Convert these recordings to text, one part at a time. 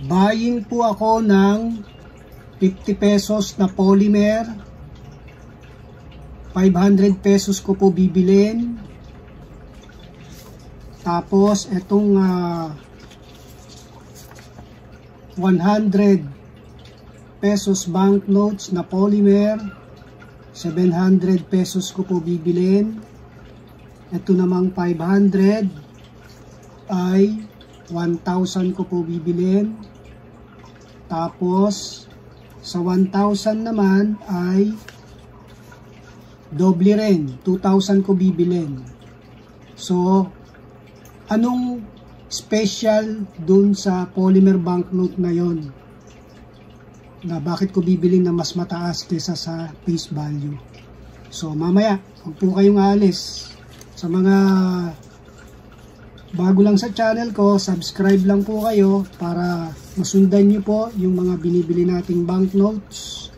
Buying po ako ng 50 pesos na polymer. 500 pesos ko po bibilin. Tapos itong 100 pesos banknotes na polymer, 700 pesos ko po bibilin. Ito namang 500 ay 1,000 ko po bibilin. Tapos sa 1,000 naman ay doble rin, 2,000 ko bibilin. So anong special dun sa polymer banknote na yon, na bakit ko bibilin na mas mataas kaysa sa face value? So mamaya, huwag po kayong aalis. Sa mga bago lang sa channel ko, subscribe lang po kayo para masundan nyo po yung mga binibili nating banknotes,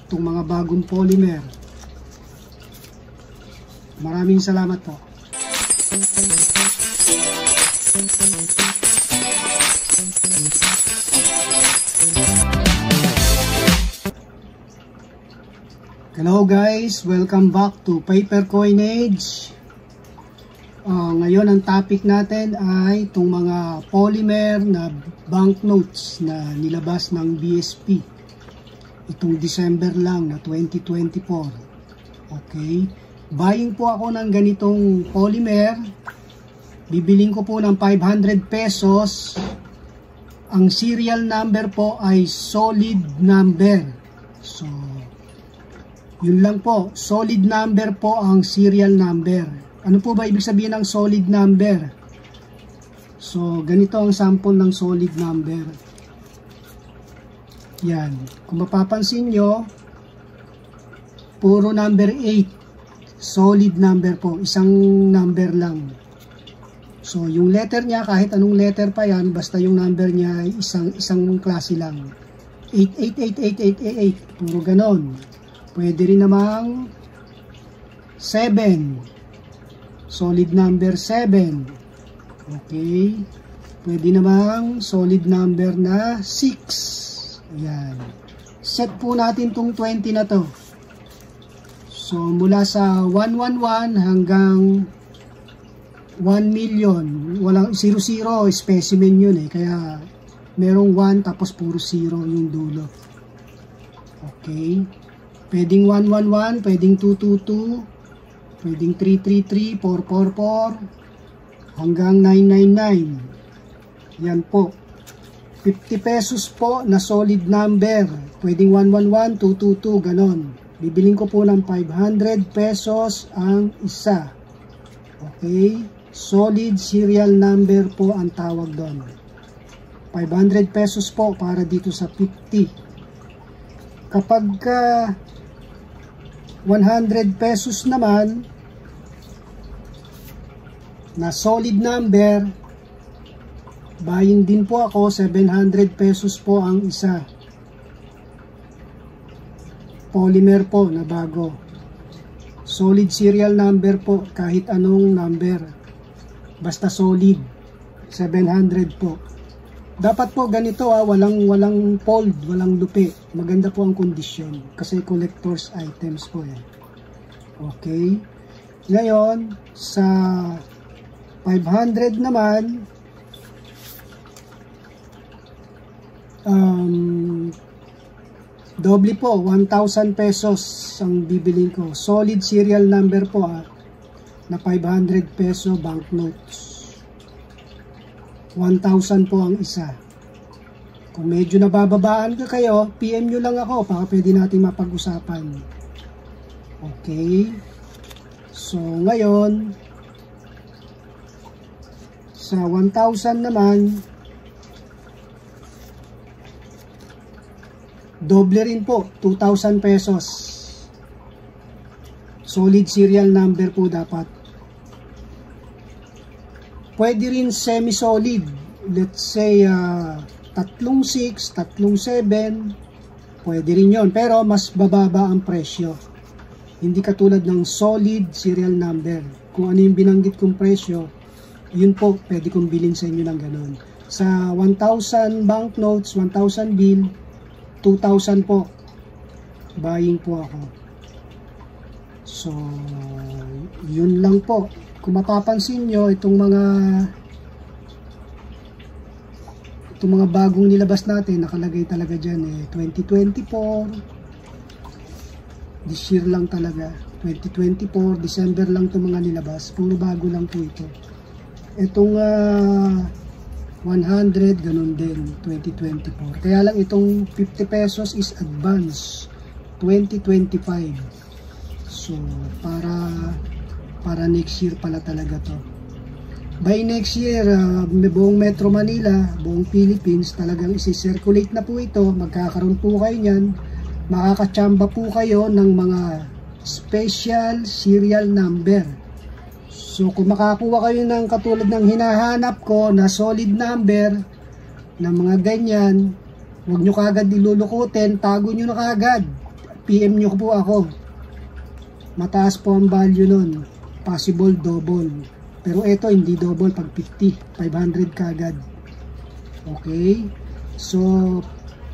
itong mga bagong polymer. Maraming salamat po. Hello guys, welcome back to Paper Coinage. Ngayon ang topic natin ay itong mga polymer na banknotes na nilabas ng BSP itong December lang na 2024. Okay, buying po ako ng ganitong polymer. Bibiling ko po ng 500 pesos. Ang serial number po ay solid number. So yun lang po, solid number po ang serial number. Ano po ba ibig sabihin ng solid number? So ganito ang sample ng solid number. Yan, kung mapapansin nyo, puro number 8, solid number po, isang number lang. So yung letter niya, kahit anong letter pa yan, basta yung number niya ay isang klase lang. 888888, puro ganon. Pwede rin namang 7, solid number 7. Okay, pwede namang solid number na 6. Ayan, set po natin tong 20 na to. So mula sa 111 hanggang 1 million, walang 00, specimen yun kaya merong 1 tapos puro 0 yung dulo. Okay, pwedeng 111, pwedeng 222, pwedeng 333, 444, hanggang 999. Yan po, 50 pesos po na solid number, pwedeng 111, 222, ganon. Bibiling ko po ng 500 pesos ang isa. Okay, solid serial number po ang tawag doon. 500 pesos po para dito sa 50. Kapag 100 pesos naman na solid number, buying din po ako, 700 pesos po ang isa. Polymer po na bago. Solid serial number po, kahit anong number. Basta solid, 700 po. Dapat po ganito walang fold, walang lupi. Maganda po ang kondisyon kasi collector's items po yan. Okay. Ngayon, sa 500 naman, doble po, 1,000 pesos ang bibiling ko. Solid serial number po na 500 peso banknotes. 1,000 po ang isa. Kung medyo nabababaan ka kayo, PM nyo lang ako para pwede natin mapag-usapan. Okay. So ngayon, sa 1,000 naman, doble rin po, 2,000 pesos. Solid serial number po dapat. Pwede rin semi-solid. Let's say 3.6, 3.7. Pwede rin yon, pero mas bababa ang presyo. Hindi katulad ng solid serial number. Kung ano yung binanggit kong presyo, yun po, pwede kong bilhin sa inyo ng ganun. Sa 1,000 banknotes, 1,000 bill, 2,000 po. Buying po ako. So, yun lang po. Kung mapapansin nyo, itong mga bagong nilabas natin, nakalagay talaga dyan 2024. This year lang talaga. 2024, December lang itong mga nilabas. Puro bago lang po ito. Itong 100, ganun din, 2024. Kaya lang itong 50 pesos is advance, 2025. So, para next year pala talaga to. By next year, buong Metro Manila, buong Philippines, talagang isi-circulate na po ito. Magkakaroon po kayo niyan. Makakatsamba po kayo ng mga special serial number. So, kung makakuha kayo ng katulad ng hinahanap ko na solid number, na mga ganyan, huwag nyo kagad ilulukutin, tago nyo na kagad. PM nyo po ako. Mataas po ang value nun. Possible double. Pero ito hindi double pag 50. 500 kagad. Okay? So,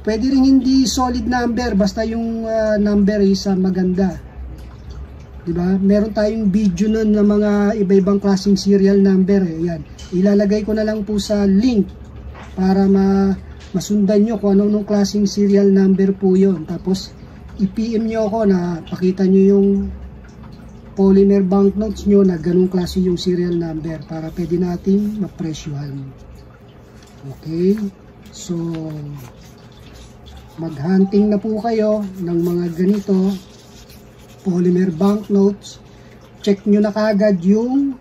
pwede rin hindi solid number. Basta yung number is maganda. Diba? Meron tayong video nun ng mga iba-ibang klaseng serial number. Yan. Ilalagay ko na lang po sa link para masundan nyo kung anong klaseng serial number po yun. Tapos, i-PM nyo ako na pakita nyo yung polymer banknotes nyo na ganung klase yung serial number para pwede natin mapresyuhan. Okay? So, maghunting na po kayo ng mga ganito polymer banknotes. Check nyo na kagad yung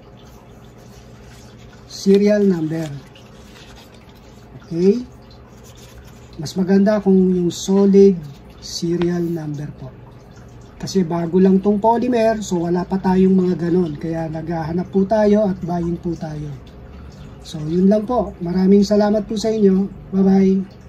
serial number. Okay? Mas maganda kung yung solid serial number po. Kasi bago lang tong polymer, so wala pa tayong mga ganon. Kaya naghahanap po tayo at buying po tayo. So yun lang po. Maraming salamat po sa inyo. Bye-bye.